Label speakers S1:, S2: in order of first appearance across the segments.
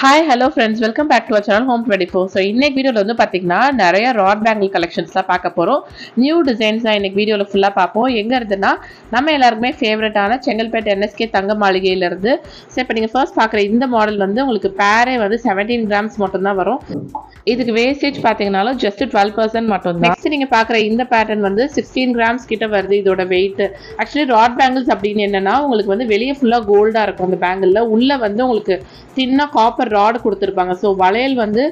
S1: Hi hello friends, welcome back to our channel home 24. So இன்னைக்கு வீடியோவில் வந்து பார்த்தீங்கன்னா நிறைய ராட் பேங்கிள் கலெக்ஷன்ஸ்லாம் பார்க்க போகிறோம். நியூ டிசைன்ஸ் தான் இன்னைக்கு வீடியோவில் ஃபுல்லாக பார்ப்போம். எங்கே இருந்துன்னா நம்ம எல்லாருக்குமே ஃபேவரட்டான செங்கல்பேட் என்எஸ்கே தங்க மாளிகையிலேருந்து. ஸோ இப்போ நீங்கள் ஃபர்ஸ்ட் பார்க்குற இந்த மாடல் வந்து உங்களுக்கு பேரே வந்து 17 கிராம்ஸ் மட்டும்தான் வரும். இதுக்கு வேஸ்டேஜ் பார்த்தீங்கன்னாலும் ஜஸ்ட் 12% மட்டும் தான். நெக்ஸ்ட் நீங்கள் பார்க்குற இந்த பேட்டர்ன் வந்து 16 கிராம்ஸ் கிட்ட வருது இதோட வெயிட். ஆக்சுவலி ராட் பேங்கிள்ஸ் அப்படின்னு என்னன்னா உங்களுக்கு வந்து வெளியே ஃபுல்லாக கோல்டாக இருக்கும். அந்த பேங்கிளில் உள்ள வந்து உங்களுக்கு தின்னாக காப்பர் ராட் கொடுத்துருப்பாங்க. ஸோ வளையல் வந்து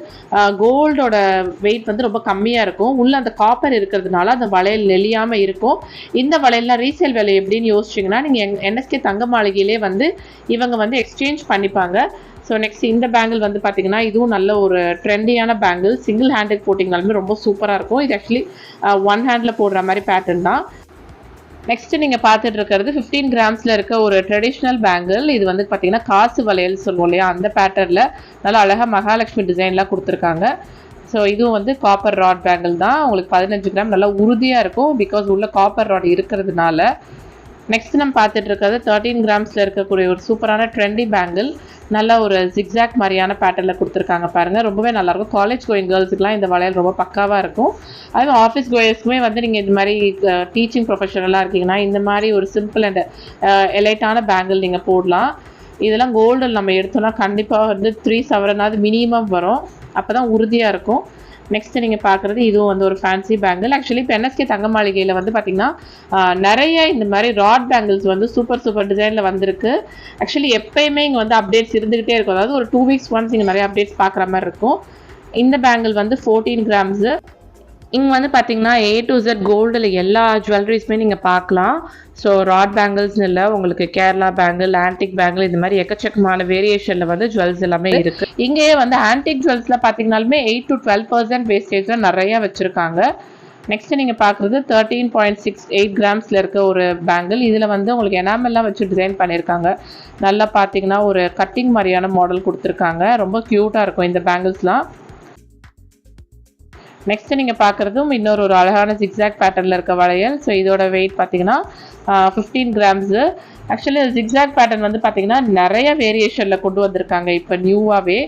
S1: கோல்டோட வெயிட் வந்து ரொம்ப கம்மியாக இருக்கும். உள்ள அந்த காப்பர் இருக்கிறதுனால அந்த வளையல் நெளியாமல் இருக்கும். இந்த வளையல்லாம் ரீசேல் விலை எப்படின்னு யோசிச்சிங்கன்னா நீங்கள் என்எஸ்கே தங்க மாளிகையிலே வந்து இவங்க வந்து எக்ஸ்சேஞ்ச் பண்ணிப்பாங்க. ஸோ நெக்ஸ்ட் இந்த பேங்கிள் வந்து பார்த்தீங்கன்னா இதுவும் நல்ல ஒரு ட்ரெண்டியான பேங்கிள். சிங்கிள் ஹேண்டுக்கு போட்டிங்கனாலுமே ரொம்ப சூப்பராக இருக்கும். இது ஆக்சுவலி ஒன் ஹேண்டில் போடுற மாதிரி பேட்டர்ன் தான். நெக்ஸ்ட் நீங்கள் பார்த்துட்டு இருக்கிறது 15 கிராம்ஸில் இருக்க ஒரு ட்ரெடிஷ்னல் பேங்கிள். இது வந்து பார்த்தீங்கன்னா காசு வளையல் சொல்லுவோம் இல்லையா, அந்த பேட்டர்னில் நல்லா அழகாக மகாலட்சுமி டிசைன்லாம் கொடுத்துருக்காங்க. ஸோ இதுவும் வந்து காப்பர் ராட் பேங்கிள் தான். உங்களுக்கு 15 கிராம் நல்லா உறுதியாக இருக்கும், பிகாஸ் உள்ள காப்பர் ராட் இருக்கிறதுனால. நெக்ஸ்ட் நம்ம பார்த்துட்டு இருக்கிறது 13 கிராம்ஸில் இருக்கக்கூடிய ஒரு சூப்பரான ட்ரெண்டி பேங்கிள். நல்ல ஒரு ஜிக்ஸாக் மாதிரியான பேட்டர்னில் கொடுத்துருக்காங்க பாருங்கள், ரொம்பவே நல்லாயிருக்கும். காலேஜ் கோயிங் கேர்ள்ஸுக்குலாம் இந்த வளையல் ரொம்ப பக்காவாக இருக்கும். அதே ஆஃபீஸ் கோயர்ஸ்க்குமே வந்து நீங்கள் இந்த மாதிரி டீச்சிங் ப்ரொஃபஷனலாக இருக்கீங்கன்னா இந்த மாதிரி ஒரு சிம்பிள் அண்ட் எலைட்டான பேங்கிள் நீங்கள் போடலாம். இதெல்லாம் கோல்டில் நம்ம எடுத்தோம்னா கண்டிப்பாக வந்து 3 சவரனாவது மினிமம் வரும், அப்போ தான் உறுதியாக இருக்கும். நெக்ஸ்ட் நீங்கள் பார்க்குறது இதுவும் வந்து ஒரு ஃபேன்சி பேங்கிள். ஆக்சுவலி இப்போ என்எஸ்கே தங்க மாளிகையில் வந்து பார்த்திங்கன்னா நிறைய இந்த மாதிரி ராட் பேங்கிள்ஸ் வந்து சூப்பர் டிசைனில் வந்திருக்கு. ஆக்சுவலி எப்போயுமே இங்கே வந்து அப்டேட்ஸ் இருந்துக்கிட்டே இருக்கும். அதாவது ஒரு 2 வீக்ஸ் ஒன்ஸ் இங்கே நிறைய அப்டேட்ஸ் பார்க்குற மாதிரி இருக்கும். இந்த பேங்கிள் வந்து 14 கிராம்ஸு. இங்கே வந்து பார்த்தீங்கன்னா A to Z கோல்டில் எல்லா ஜுவல்லரிஸுமே நீங்கள் பார்க்கலாம். ஸோ ராட் பேங்கிள்ஸ்னு இல்லை, உங்களுக்கு கேரளா பேங்கிள், ஆன்டிக் பேங்கிள், இந்த மாதிரி எக்கச்சக்கமான வேரியேஷனில் வந்து ஜுவல்ஸ் எல்லாமே இருக்குது. இங்கேயே வந்து ஆன்டிக் ஜுவல்ஸில் பார்த்தீங்கன்னாலுமே 8 to 12% வேஸ்டேஜ் தான் நிறையா வச்சுருக்காங்க. நெக்ஸ்ட் நீங்கள் பார்க்குறது 13.68 கிராம்ஸில் இருக்க ஒரு பேங்கிள். இதில் வந்து உங்களுக்கு எனாமெல்லாம் வச்சு டிசைன் பண்ணியிருக்காங்க. நல்லா பார்த்தீங்கன்னா ஒரு கட்டிங் மாதிரியான மாடல் கொடுத்துருக்காங்க. ரொம்ப க்யூட்டாக இருக்கும் இந்த பேங்கிள்ஸ்லாம். நெக்ஸ்ட் நீங்கள் பார்க்குறதும் இன்னொரு அழகான ஜிக்ஸாக் பேட்டர்னில் இருக்க வளையல். ஸோ இதோட வெயிட் பார்த்தீங்கன்னா 15 கிராம்ஸு. ஆக்சுவலி ஜிக்ஸாக் பேட்டர்ன் வந்து பார்த்தீங்கன்னா நிறைய வேரியேஷனில் கொண்டு வந்திருக்காங்க இப்போ நியூவாகவே.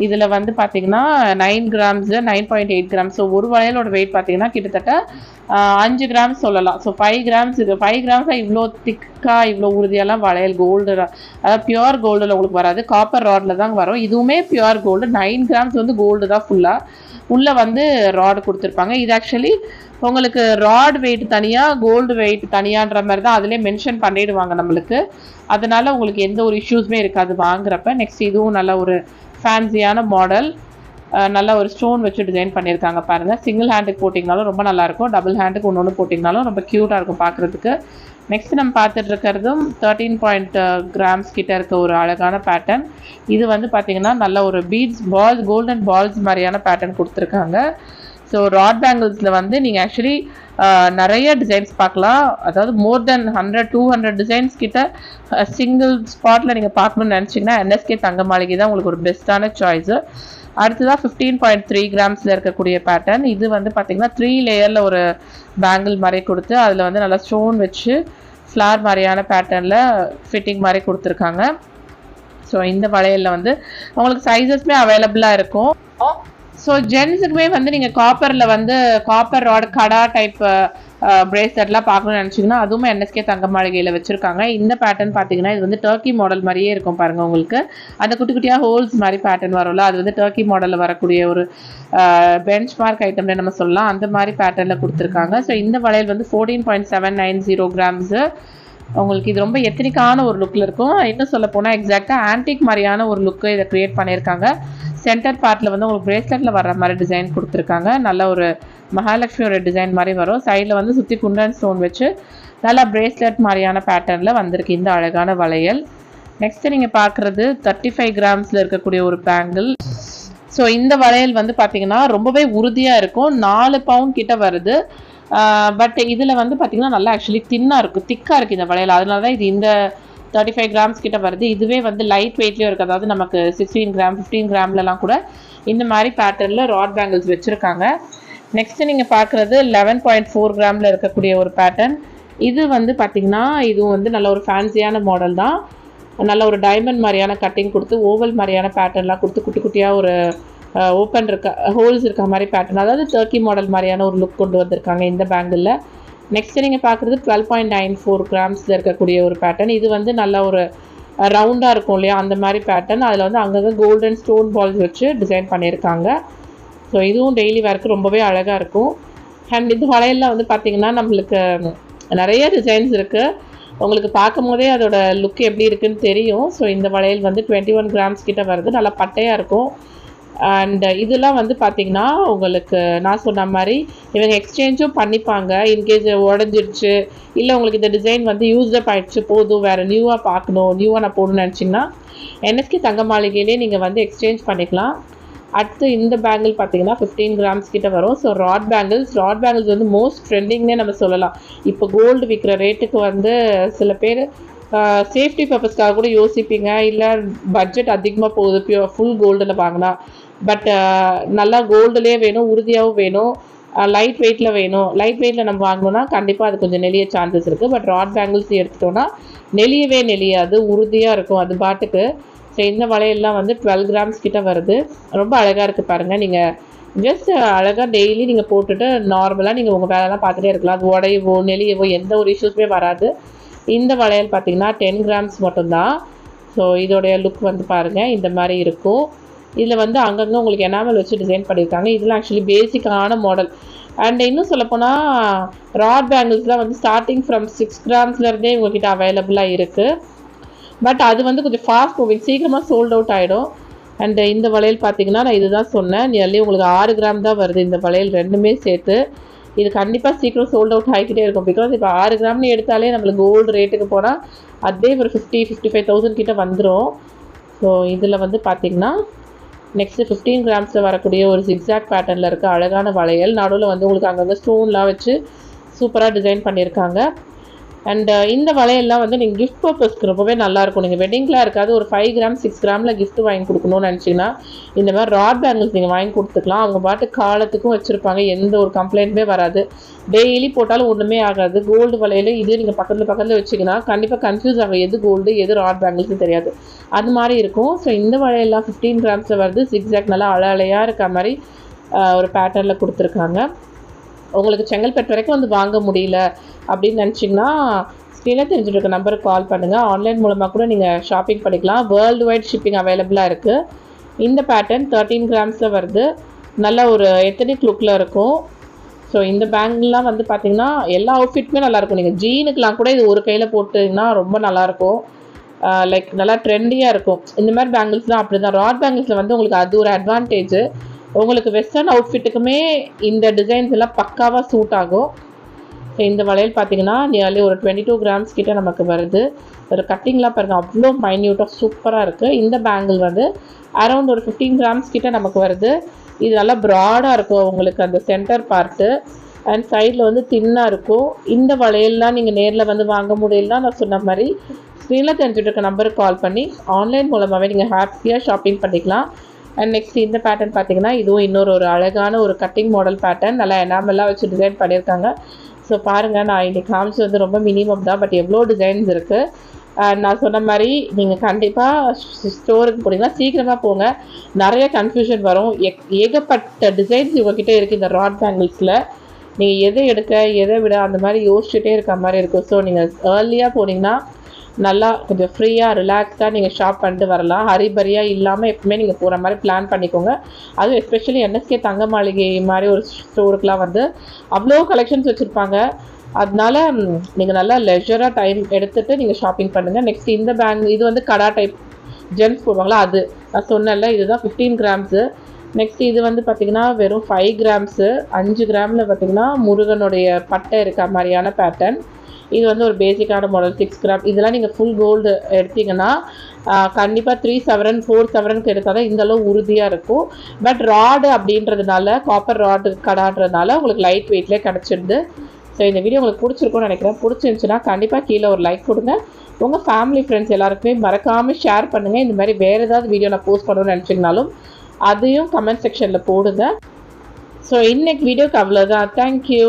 S1: இதில் வந்து பார்த்தீங்கன்னா 9 கிராம்ஸு, 9.8 கிராம்ஸ். ஸோ ஒரு வளையலோட வெயிட் பார்த்தீங்கன்னா கிட்டத்தட்ட 5 கிராம்ஸ் சொல்லலாம். ஸோ 5 கிராம்ஸ் இது 5 கிராம்ஸாக இவ்வளோ திக்காக இவ்வளோ உறுதியெல்லாம் வளையல் கோல்டு, அதாவது பியூர் கோல்டில் உங்களுக்கு வராது, காப்பர் ராடில் தான் வரும். இதுவுமே பியூர் கோல்டு. 9 கிராம்ஸ் வந்து கோல்டு தான் ஃபுல்லாக. உள்ளே வந்து ராடு கொடுத்துருப்பாங்க. இது ஆக்சுவலி உங்களுக்கு ராட் வெயிட் தனியாக கோல்டு வெயிட் தனியான்ற மாதிரி தான் அதிலே மென்ஷன் பண்ணிடுவாங்க நம்மளுக்கு. அதனால் உங்களுக்கு எந்த ஒரு இஷ்யூஸுமே இருக்காது வாங்குறப்ப. நெக்ஸ்ட் இதுவும் நல்ல ஒரு ஃபேன்சியான மாடல். நல்ல ஒரு ஸ்டோன் வச்சு டிசைன் பண்ணியிருக்காங்க பாருங்கள். சிங்கிள் ஹேண்டுக்கு போட்டிங்கனாலும் ரொம்ப நல்லாயிருக்கும், டபுள் ஹேண்டுக்கு ஒன்று போட்டிங்கனாலும் ரொம்ப க்யூட்டாக இருக்கும் பார்க்குறதுக்கு. நெக்ஸ்ட் நம்ம பார்த்துட்டு இருக்கிறதும் 13 கிராம்ஸ் கிட்ட இருக்க ஒரு அழகான பேட்டர்ன். இது வந்து பார்த்திங்கன்னா நல்ல ஒரு பீட்ஸ் பால்ஸ், கோல்டன் பால்ஸ் மாதிரியான பேட்டர்ன் கொடுத்துருக்காங்க. ஸோ ராட் பேங்கிள்ஸில் வந்து நீங்கள் ஆக்சுவலி நிறைய டிசைன்ஸ் பார்க்கலாம். அதாவது மோர் தென் 100-200 டிசைன்ஸ் கிட்ட சிங்கிள் ஸ்பாட்டில் நீங்கள் பார்க்கணுன்னு நினச்சிங்கன்னா என்எஸ்கே தங்க மாளிகை தான் உங்களுக்கு ஒரு பெஸ்ட்டான சாய்ஸு. அடுத்ததாக 15.3 கிராம்ஸில் இருக்கக்கூடிய பேட்டர்ன். இது வந்து பார்த்திங்கன்னா 3 லேயரில் ஒரு பேங்கிள் மாதிரி கொடுத்து அதில் வந்து நல்லா ஸ்டோன் வச்சு ஃப்ளார் மாதிரியான பேட்டர்னில் ஃபிட்டிங் மாதிரி கொடுத்துருக்காங்க. ஸோ இந்த வளையலில் வந்து உங்களுக்கு சைஸஸ்மே அவைலபிளாக இருக்கும். ஸோ ஜென்ஸுக்குமே வந்து நீங்கள் காப்பரில் வந்து காப்பர் ராட் கடா டைப் பிரேஸ்லெட்லாம் பார்க்கணும்னு நினச்சிங்கன்னா அதுவுமே என்எஸ்கே தங்க மாளிகையில் வச்சுருக்காங்க. இந்த பேட்டர்ன் பார்த்தீங்கன்னா இது வந்து டர்க்கி மாடல் மாதிரியே இருக்கும் பாருங்கள். உங்களுக்கு அந்த குட்டி குட்டியாக ஹோல்ஸ் மாதிரி பேட்டர்ன் வரும்ல, அது வந்து டர்க்கி மாடலில் வரக்கூடிய ஒரு பெஞ்ச் மார்க் ஐட்டம்னே நம்ம சொல்லலாம். அந்த மாதிரி பேட்டர்னில் கொடுத்துருக்காங்க. ஸோ இந்த வளையல் வந்து 14.790 கிராம்ஸு. உங்களுக்கு இது ரொம்ப எத்தனிக்கான ஒரு லுக்கில் இருக்கும். இன்னும் சொல்ல போனால் எக்ஸாக்டாக ஆன்டிக் மாதிரியான ஒரு லுக்கு இதை க்ரியேட் பண்ணியிருக்காங்க. சென்டர் பார்ட்டில் வந்து உங்களுக்கு பிரேஸ்லெட்டில் வர்ற மாதிரி டிசைன் கொடுத்துருக்காங்க. நல்ல ஒரு மகாலட்சுமியோட டிசைன் மாதிரி வரும். சைடில் வந்து சுற்றி குண்டன் ஸ்டோன் வச்சு நல்லா பிரேஸ்லெட் மாதிரியான பேட்டர்னில் வந்திருக்கு இந்த அழகான வளையல். நெக்ஸ்ட்டு நீங்கள் பார்க்குறது 35 கிராம்ஸில் இருக்கக்கூடிய ஒரு பேங்கிள். ஸோ இந்த வளையல் வந்து பார்த்திங்கன்னா ரொம்பவே உறுதியாக இருக்கும். 4 பவுண்ட் கிட்ட வருது. பட் இதில் வந்து பார்த்திங்கன்னா நல்லா ஆக்சுவலி தின்னாக இருக்குது, திக்காக இருக்குது இந்த வளையல். அதனால தான் இது இந்த 35 கிராம்ஸ் கிட்ட வருது. இதுவே வந்து லைட் வெயிட்லேயும் இருக்குது. அதாவது நமக்கு 16 கிராம் 15 கிராம்லலாம் கூட இந்த மாதிரி பேட்டர்னில் ராட் பேங்கிள்ஸ் வச்சுருக்காங்க. நெக்ஸ்ட்டு நீங்கள் பார்க்குறது 11.4 கிராமில் இருக்கக்கூடிய ஒரு பேட்டர்ன். இது வந்து பார்த்திங்கன்னா இதுவும் வந்து நல்ல ஒரு ஃபேன்சியான மாடல் தான். நல்ல ஒரு டைமண்ட் மாதிரியான கட்டிங் கொடுத்து ஓவல் மாதிரியான பேட்டர்ன்லாம் கொடுத்து குட்டி குட்டியாக ஒரு ஓப்பன் இருக்க ஹோல்ஸ் இருக்க மாதிரி பேட்டர்ன், அதாவது டர்க்கி மாடல் மாதிரியான ஒரு லுக் கொண்டு வந்திருக்காங்க இந்த பேங்கிளில். நெக்ஸ்ட் நீங்கள் பார்க்குறது 12.94 கிராம்ஸில் இருக்கக்கூடிய ஒரு பேட்டர்ன். இது வந்து நல்ல ஒரு ரவுண்டாக இருக்கும் இல்லையா, அந்த மாதிரி பேட்டர்ன். அதில் வந்து அங்கங்கே கோல்டன் ஸ்டோன் பால்ஸ் வச்சு டிசைன் பண்ணியிருக்காங்க. ஸோ இதுவும் டெய்லி வேர்க்கு ரொம்பவே அழகாக இருக்கும். அண்ட் இந்த வளையலில் வந்து பார்த்திங்கன்னா நம்மளுக்கு நிறைய டிசைன்ஸ் இருக்குது. உங்களுக்கு பார்க்கும் போதே அதோட லுக் எப்படி இருக்குன்னு தெரியும். ஸோ இந்த வளையல் வந்து 21 கிராம்ஸ் கிட்ட வருது, நல்லா பட்டையாக இருக்கும். அண்ட் இதெல்லாம் வந்து பார்த்திங்கன்னா உங்களுக்கு நான் சொன்ன மாதிரி இவங்க எக்ஸ்சேஞ்சும் பண்ணிப்பாங்க. இன்கேஸ் உடஞ்சிருச்சு இல்லை உங்களுக்கு இந்த டிசைன் வந்து யூஸ்அப் ஆகிடுச்சு, போதும் வேறு நியூவாக பார்க்கணும், நியூவாக நான் போடணும்னு நினச்சிங்கன்னா NSK தங்க மாளிகையிலே நீங்கள் வந்து எக்ஸ்சேஞ்ச் பண்ணிக்கலாம். அடுத்து இந்த பேங்கிள் பார்த்தீங்கன்னா 15 கிராம்ஸ் கிட்ட வரும். ஸோ ராட் பேங்கிள்ஸ் வந்து மோஸ்ட் ட்ரெண்டிங்னே நம்ம சொல்லலாம். இப்போ கோல்டு விற்கிற ரேட்டுக்கு வந்து சில பேர் சேஃப்டி பர்பஸ்க்காக கூட யோசிப்பீங்க, இல்லை பட்ஜெட் அதிகமாக போகுது ஃபுல் கோல்டில் வாங்கினா, பட் நல்லா கோல்டுலேயே வேணும், உறுதியாகவும் வேணும், லைட் வெயிட்டில் வேணும். லைட் வெயிட்டில் நம்ம வாங்கணும்னா கண்டிப்பாக அது கொஞ்சம் நெளிய சான்சஸ் இருக்குது. பட் ராட் பேங்கிள்ஸ் எடுத்துட்டோன்னா நெளியாது, உறுதியாக இருக்கும் அது பாட்டுக்கு. ஸோ இந்த வளையல்லாம் வந்து 12 கிராம்ஸ் கிட்ட வருது. ரொம்ப அழகாக இருக்குது பாருங்கள். நீங்கள் ஜஸ்ட் அழகாக டெய்லி நீங்கள் போட்டுட்டு நார்மலாக நீங்கள் உங்கள் வேலைலாம் பார்த்துட்டே இருக்கலாம். அது உடையவோ நெளியவோ எந்த ஒரு இஷ்யூஸுமே வராது. இந்த வளையல் பார்த்திங்கன்னா 10 கிராம்ஸ் மட்டும்தான். ஸோ இதோடைய லுக் வந்து பாருங்கள் இந்த மாதிரி இருக்கும். இதில் வந்து அங்கங்கே உங்களுக்கு எனாமல் வச்சு டிசைன் பண்ணியிருக்காங்க. இதெல்லாம் ஆக்சுவலி பேசிக்கான மாடல். அண்ட் இன்னும் சொல்லப்போனால் ராட் பேங்கிள்ஸ்லாம் வந்து ஸ்டார்டிங் ஃப்ரம் 6 கிராம்ஸ்லேருந்தே உங்கள்கிட்ட அவைலபிளாக இருக்குது. பட் அது வந்து கொஞ்சம் ஃபாஸ்ட் மூவிங், சீக்கிரமாக சோல்ட் அவுட் ஆகிடும். அண்ட் இந்த வளையல் பார்த்திங்கன்னா நான் இதுதான் சொன்னேன், நியர்லி உங்களுக்கு 6 கிராம் தான் வருது இந்த வளையல் ரெண்டுமே சேர்த்து. இது கண்டிப்பாக சீக்கிரம் சோல்ட் அவுட் ஆகிக்கிட்டே இருக்கும். பிகாஸ் இப்போ 6 கிராம்னு எடுத்தாலே நம்மளுக்கு கோல்டு ரேட்டுக்கு போனால் அதே ஒரு 50-55,000 கிட்ட வந்துடும். ஸோ இதில் வந்து பார்த்திங்கன்னா நெக்ஸ்ட்டு 15 கிராம்ஸில் வரக்கூடிய ஒரு ஜிக்ஸாக் பேட்டர்னில் இருக்க அழகான வளையல். நடுவில் வந்து உங்களுக்கு அங்கங்கே ஸ்டோன்லாம் வச்சு சூப்பராக டிசைன் பண்ணியிருக்காங்க. அண்ட் இந்த வளையல்லாம் வந்து நீங்கள் கிஃப்ட் பர்பஸ்க்கு ரொம்பவே நல்லாயிருக்கும். நீங்கள் வெட்டிங்லாம் இருக்காது, ஒரு 5 கிராம் 6 கிராமில் கிஃப்ட் வாங்கி கொடுக்கணும்னு நினச்சிங்கன்னா இந்த மாதிரி ராட் பேங்கிள்ஸ் நீங்கள் வாங்கி கொடுத்துக்கலாம். அவங்க பாட்டு காலத்துக்கும் வச்சுருப்பாங்க, எந்த ஒரு கம்ப்ளைண்ட்டுமே வராது. டெய்லி போட்டாலும் ஒன்றுமே ஆகாது. கோல்டு வளையல் இது நீங்கள் பக்கத்தில் வச்சிங்கன்னா கண்டிப்பாக கன்ஃபியூஸ் ஆகும், எது கோல்டு எது ராட் பேங்கிள்ஸ்னு தெரியாது, அது மாதிரி இருக்கும். ஸோ இந்த வளையல்லாம் 15 கிராம்ஸில் வருது. ஜிக்ஸாக் நல்லா அலையாக இருக்க மாதிரி ஒரு பேட்டர்னில் கொடுத்துருக்காங்க. உங்களுக்கு செங்கல்பட்டு வரைக்கும் வந்து வாங்க முடியல அப்படின்னு நினச்சிங்கன்னா ஸ்க்ரீனில் தெரிஞ்சுட்டு இருக்க நம்பருக்கு கால் பண்ணுங்கள். ஆன்லைன் மூலமாக கூட நீங்கள் ஷாப்பிங் பண்ணிக்கலாம். வேர்ல்டு வைட் ஷிப்பிங் அவைலபிளாக இருக்குது. இந்த பேட்டர்ன் 13 கிராம்ஸில் வருது. நல்ல ஒரு எத்தனிக் லுக்கில் இருக்கும். ஸோ இந்த பேங்கிள்லாம் வந்து பார்த்திங்கன்னா எல்லா அவுட்ஃபிட்டுமே நல்லாயிருக்கும். நீங்கள் ஜீனுக்கெலாம் கூட இது ஒரு கையில் போட்டிங்கன்னா ரொம்ப நல்லாயிருக்கும். லைக் நல்லா ட்ரெண்டியாக இருக்கும். இந்த மாதிரி பேங்கிள்ஸ்லாம் அப்படி தான். ராட் பேங்கிள்ஸில் வந்து உங்களுக்கு அது ஒரு அட்வான்டேஜு. உங்களுக்கு வெஸ்டர்ன் அவுட்ஃபிட்டுக்குமே இந்த டிசைன்ஸ் எல்லாம் பக்காவாக சூட் ஆகும். ஸோ இந்த வளையல் பார்த்திங்கன்னா நியர்லி ஒரு 22 கிராம்ஸ் கிட்ட நமக்கு வருது. ஒரு கட்டிங்லாம் பாருங்கள் அவ்வளோ மைன்யூட்டாக சூப்பராக இருக்குது. இந்த பேங்கிள் வந்து அரௌண்ட் ஒரு 15 கிராம்ஸ் கிட்ட நமக்கு வருது. இது நல்லா ப்ராடாக இருக்கும் உங்களுக்கு அந்த சென்டர் பார்ட்டு. அண்ட் சைடில் வந்து தின்னாக இருக்கும். இந்த வளையல்லாம் நீங்கள் நேரில் வந்து வாங்க முடியலன்னா நான் சொன்ன மாதிரி ஸ்க்ரீனில் தெரிஞ்சுட்டு இருக்க நம்பருக்கு கால் பண்ணி ஆன்லைன் மூலமாகவே நீங்கள் ஹாப்பியாக ஷாப்பிங் பண்ணிக்கலாம். அண்ட் நெக்ஸ்ட் இந்த பேட்டர்ன் பார்த்திங்கன்னா இதுவும் இன்னொரு ஒரு அழகான ஒரு கட்டிங் மாடல் பேட்டர்ன். நல்லா எனாமெல்லாம் வச்சு டிசைன் பண்ணியிருக்காங்க. ஸோ பாருங்கள், நான் இன்றைக்கி காமிச்சு வந்து ரொம்ப மினிமம் தான், பட் எவ்வளோ டிசைன்ஸ் இருக்குது. நான் சொன்ன மாதிரி நீங்கள் கண்டிப்பாக ஸ்டோருக்கு போனீங்கன்னா சீக்கிரமாக போங்க, நிறைய கன்ஃபியூஷன் வரும். ஏகப்பட்ட டிசைன்ஸ் இவங்ககிட்ட இருக்குது இந்த ராட் பேங்கிள்ஸில். நீங்கள் எதை எடுக்க எதை விட அந்த மாதிரி யோசிச்சுட்டே இருக்க மாதிரி இருக்கும். ஸோ நீங்கள் ஏர்லியாக போனீங்கன்னா நல்லா கொஞ்சம் ஃப்ரீயாக ரிலாக்ஸ்டாக நீங்கள் ஷாப் பண்ணிட்டு வரலாம். ஹரிபரியாக இல்லாமல் எப்பவுமே நீங்கள் போகிற மாதிரி பிளான் பண்ணிக்கோங்க. அதுவும் எஸ்பெஷலி NSK தங்க மாளிகை மாதிரி ஒரு ஸ்டோருக்குலாம் வந்து அவ்வளோ கலெக்ஷன்ஸ் வச்சுருப்பாங்க. அதனால நீங்கள் நல்லா லெஜராக டைம் எடுத்துகிட்டு நீங்கள் ஷாப்பிங் பண்ணுங்கள். நெக்ஸ்ட் இந்த இது வந்து கடா டைப் ஜென்ஸ் போடுவாங்களா, அது நான் சொன்னேன்ல, இதுதான் 15 கிராம்ஸு. நெக்ஸ்ட் இது வந்து பார்த்திங்கன்னா வெறும் 5 கிராம்ஸு. 5 கிராமில் பார்த்திங்கன்னா முருகனுடைய பட்டை இருக்க மாதிரியான பேட்டர்ன். இது வந்து ஒரு பேசிக்கான மாடல் 6 கிராம். இதெல்லாம் நீங்கள் ஃபுல் கோல்டு எடுத்திங்கன்னா கண்டிப்பாக 3 சவரன் 4 சவரனுக்கு எடுத்தால் தான் இந்தளவு உறுதியாக இருக்கும். பட் ராடு அப்படின்றதுனால காப்பர் ராடு கடான்றதுனால உங்களுக்கு லைட் வெயிட்லேயே கிடச்சிடுது. ஸோ இந்த வீடியோ உங்களுக்கு பிடிச்சிருக்கும்னு நினைக்கிறேன். பிடிச்சிருந்துச்சுன்னா கண்டிப்பாக கீழே ஒரு லைக் கொடுங்க. உங்கள் ஃபேமிலி ஃப்ரெண்ட்ஸ் எல்லாருக்குமே மறக்காமல் ஷேர் பண்ணுங்கள். இந்த மாதிரி வேறு ஏதாவது வீடியோ நான் போஸ்ட் பண்ணணும்னு நினச்சிங்கனாலும் அதையும் கமெண்ட் செக்ஷனில் போடுங்க. ஸோ இன்னைக்கு வீடியோக்கு அவ்வளோதான். தேங்க்யூ.